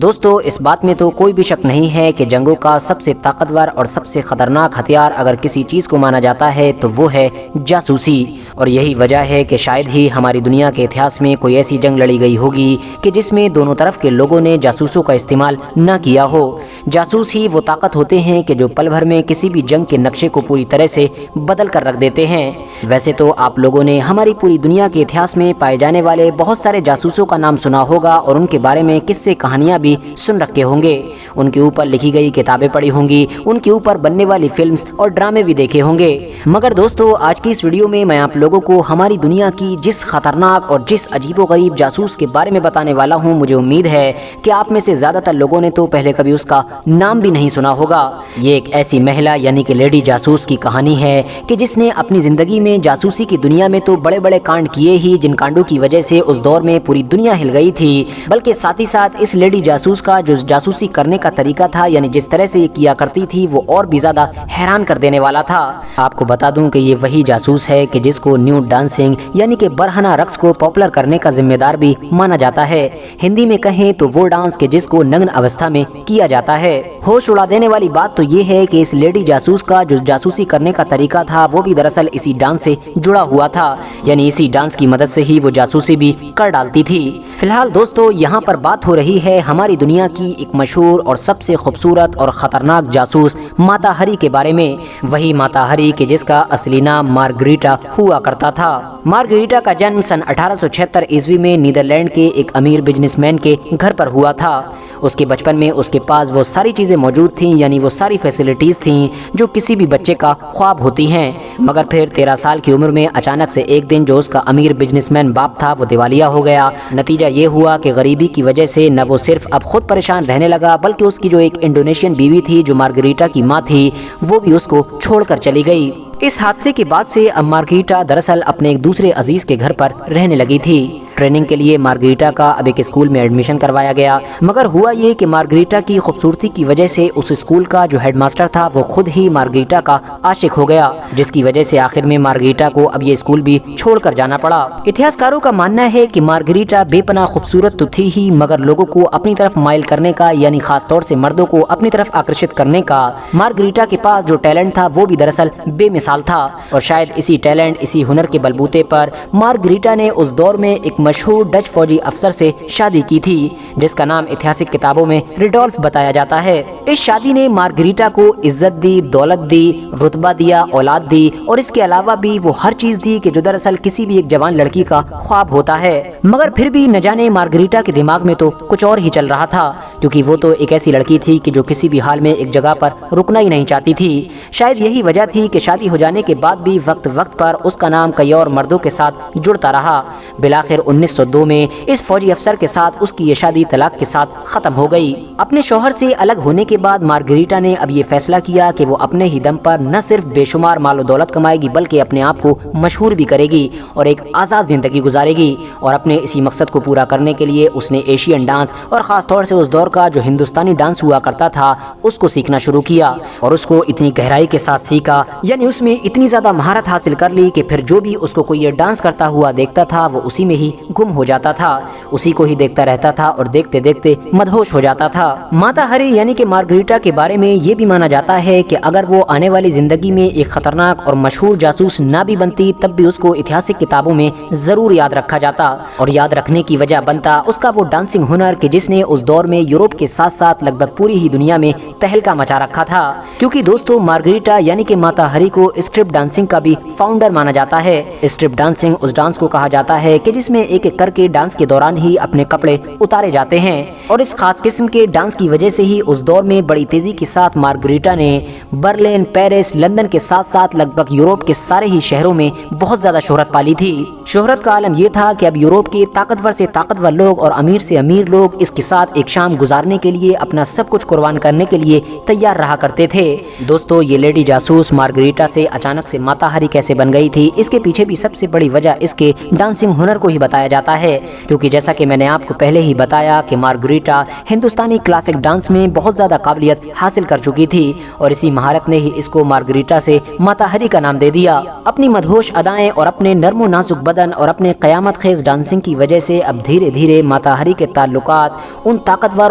دوستو اس بات میں تو کوئی بھی شک نہیں ہے کہ جنگوں کا سب سے طاقتور اور سب سے خطرناک ہتھیار اگر کسی چیز کو مانا جاتا ہے تو وہ ہے جاسوسی، اور یہی وجہ ہے کہ شاید ہی ہماری دنیا کے اتہاس میں کوئی ایسی جنگ لڑی گئی ہوگی کہ جس میں دونوں طرف کے لوگوں نے جاسوسوں کا استعمال نہ کیا ہو۔ جاسوس ہی وہ طاقت ہوتے ہیں کہ جو پل بھر میں کسی بھی جنگ کے نقشے کو پوری طرح سے بدل کر رکھ دیتے ہیں۔ ویسے تو آپ لوگوں نے ہماری پوری دنیا کے اتہاس میں پائے جانے والے بہت سارے جاسوسوں کا نام سنا ہوگا اور ان کے بارے میں قصے کہانیاں بھی سن رکھے ہوں گے، ان کے اوپر لکھی گئی کتابیں پڑھی ہوں گی، ان کے اوپر بننے والی فلمز اور ڈرامے بھی دیکھے ہوں گے۔ مگر دوستو آج کی اس ویڈیو میں آپ لوگوں کو ہماری دنیا کی جس خطرناک اور جس عجیب و غریب جاسوس کے بارے میں بتانے والا ہوں، مجھے امید ہے کہ آپ میں سے زیادہ تر لوگوں نے تو پہلے کبھی اس کا نام بھی نہیں سنا ہوگا۔ یہ ایک ایسی مہیلا یعنی کہ لیڈی جاسوس کی کہانی ہے کہ جس نے اپنی زندگی میں جاسوسی کی دنیا میں تو بڑے بڑے کانڈ کیے ہی، جن کانڈوں کی وجہ سے اس دور میں پوری دنیا ہل گئی تھی، بلکہ ساتھ ہی ساتھ اس لیڈی جاسوس کا جو جاسوسی کرنے کا طریقہ تھا، یعنی جس طرح سے یہ کیا کرتی تھی، وہ اور بھی زیادہ حیران کر دینے والا تھا۔ آپ کو بتا دوں کہ یہ وہی جاسوس ہے کہ جس کو نیوڈ ڈانسنگ یعنی کہ برہنہ رقص کو پاپولر کرنے کا ذمہ دار بھی مانا جاتا ہے۔ ہندی میں کہیں تو وہ ڈانس کہ جس کو نگن اوستھا میں کیا جاتا ہے۔ ہوش اڑا دینے والی بات تو یہ ہے کہ اس لیڈی جاسوس کا جو جاسوسی کرنے کا طریقہ تھا وہ بھی دراصل اسی ڈانس سے جڑا ہوا تھا، یعنی اسی ڈانس کی مدد سے ہی وہ جاسوسی بھی کر ڈالتی تھی۔ فی الحال دوستو یہاں پر بات ہو رہی ہے ہماری دنیا کی ایک مشہور اور سب سے خوبصورت اور خطرناک جاسوس ماتا ہری کے بارے میں، وہی ماتا ہری کہ جس کا اصلی نام مارگریٹا ہوا کرتا تھا۔ مارگریٹا کا جنم سن 1876 عیسوی میں نیدرلینڈ کے ایک امیر بزنس مین کے گھر پر ہوا تھا۔ اس کے بچپن میں اس کے پاس وہ ساری چیزیں موجود تھیں، یعنی وہ ساری فیسلٹیز تھیں جو کسی بھی بچے کا خواب ہوتی ہیں، مگر پھر 13 سال کی عمر میں اچانک سے ایک دن جو اس کا امیر بزنس مین باپ تھا وہ دیوالیہ ہو گیا۔ نتیجہ یہ ہوا کہ غریبی کی وجہ سے نہ وہ صرف اب خود پریشان رہنے لگا، بلکہ اس کی جو ایک انڈونیشین بیوی تھی جو مارگریٹا کی ماں تھی، وہ بھی اس کو چھوڑ کر چلی گئی۔ اس حادثے کے بعد سے اب مارگریٹا دراصل اپنے ایک دوسرے عزیز کے گھر پر رہنے لگی تھی۔ ٹریننگ کے لیے مارگریٹا کا اب ایک اسکول میں ایڈمیشن کروایا گیا، مگر ہوا یہ کہ مارگریٹا کی خوبصورتی کی وجہ سے اس اسکول کا جو ہیڈ ماسٹر تھا وہ خود ہی مارگریٹا کا عاشق ہو گیا، جس کی وجہ سے آخر میں مارگریٹا کو اب یہ اسکول بھی چھوڑ کر جانا پڑا۔ اتہاسکاروں کا ماننا ہے کہ مارگریٹا بے پناہ خوبصورت تو تھی ہی، مگر لوگوں کو اپنی طرف مائل کرنے کا، یعنی خاص طور سے مردوں کو اپنی طرف آکرشت کرنے کا مارگریٹا کے پاس جو ٹیلنٹ تھا وہ بھی دراصل بے مثال تھا، اور شاید اسی ٹیلنٹ، اسی ہنر کے بلبوتے پر مارگریٹا نے اس دور میں ایک مشہور ڈچ فوجی افسر سے شادی کی تھی جس کا نام اتہاسک کتابوں میں ریڈولف بتایا جاتا ہے۔ اس شادی نے مارگریٹا کو عزت دی، دولت دی، رتبہ دیا، اولاد دی، اور اس کے علاوہ بھی وہ ہر چیز دی کہ جو دراصل کسی بھی ایک جوان لڑکی کا خواب ہوتا ہے، مگر پھر بھی نہ جانے مارگریٹا کے دماغ میں تو کچھ اور ہی چل رہا تھا، کیونکہ وہ تو ایک ایسی لڑکی تھی کہ جو کسی بھی حال میں ایک جگہ پر رکنا ہی نہیں چاہتی تھی۔ شاید یہی وجہ تھی کہ شادی ہو جانے کے بعد بھی وقت وقت پر اس کا نام کئی اور مردوں کے ساتھ جڑتا رہا۔ بالآخر 1902 میں اس فوجی افسر کے ساتھ اس کی یہ شادی طلاق کے ساتھ ختم ہو گئی۔ اپنے شوہر سے الگ ہونے کے بعد مارگریٹا نے اب یہ فیصلہ کیا کہ وہ اپنے ہی دم پر نہ صرف بے شمار مال و دولت کمائے گی بلکہ اپنے آپ کو مشہور بھی کرے گی اور ایک آزاد زندگی گزارے گی، اور اپنے اسی مقصد کو پورا کرنے کے لیے اس نے ایشین ڈانس اور خاص طور سے اس دور کا جو ہندوستانی ڈانس ہوا کرتا تھا اس کو سیکھنا شروع کیا، اور اس کو اتنی گہرائی کے ساتھ سیکھا، یعنی اس میں اتنی زیادہ مہارت حاصل کر لی کہ پھر جو بھی اس کو کوئی یہ ڈانس کرتا ہوا دیکھتا تھا وہ اسی میں ہی گم ہو جاتا تھا، اسی کو ہی دیکھتا رہتا تھا اور دیکھتے دیکھتے مدہوش ہو جاتا تھا۔ ماتا ہری یعنی کہ مارگریٹا کے بارے میں یہ بھی مانا جاتا ہے کہ اگر وہ آنے والی زندگی میں ایک خطرناک اور مشہور جاسوس نہ بھی بنتی تب بھی اس کو اتہاسک کتابوں میں ضرور یاد رکھا جاتا، اور یاد رکھنے کی وجہ بنتا اس کا وہ ڈانسنگ ہنر کہ جس نے اس دور میں یورپ کے ساتھ ساتھ لگ بھگ پوری ہی دنیا میں تہلکہ مچا رکھا تھا، کیونکہ دوستو مارگریٹا یعنی کہ ماتا ہری کو اسٹرپ ڈانسنگ کا بھی فاؤنڈر مانا جاتا ہے۔ اسٹرپ ڈانسنگ اس ڈانس کو کہا جاتا ہے کہ جس میں ایک ایک کر کے ڈانس کے دوران ہی اپنے کپڑے اتارے جاتے ہیں، اور اس خاص قسم کے ڈانس کی وجہ سے ہی اس دور میں بڑی تیزی کے ساتھ مارگریٹا نے برلن، پیرس، لندن کے ساتھ ساتھ لگ بھگ یورپ کے سارے ہی شہروں میں بہت زیادہ شہرت پالی تھی۔ شہرت کا عالم یہ تھا کہ اب یورپ کے طاقتور سے طاقتور لوگ اور امیر سے امیر لوگ اس کے ساتھ ایک شام گزارنے کے لیے اپنا سب کچھ قربان کرنے کے لیے تیار رہا کرتے تھے۔ دوستو یہ لیڈی جاسوس مارگریٹا سے اچانک سے ماتا ہری کیسے بن گئی تھی، اس کے پیچھے بھی سب سے بڑی وجہ اس کے ڈانسنگ ہنر کو ہی بتایا جاتا ہے، کیونکہ جیسا کہ میں نے آپ کو پہلے ہی بتایا کہ مارگریٹا ہندوستانی کلاسک ڈانس میں بہت زیادہ قابلیت حاصل کر چکی تھی، اور اسی مہارت نے ہی اس کو مارگریٹا سے ماتا ہری کا نام دے دیا۔ اپنی مدہوش ادائیں اور اپنے نرم و نازک بدن اور اپنے قیامت خیز ڈانسنگ کی وجہ سے اب دھیرے دھیرے ماتا ہری کے تعلقات ان طاقتور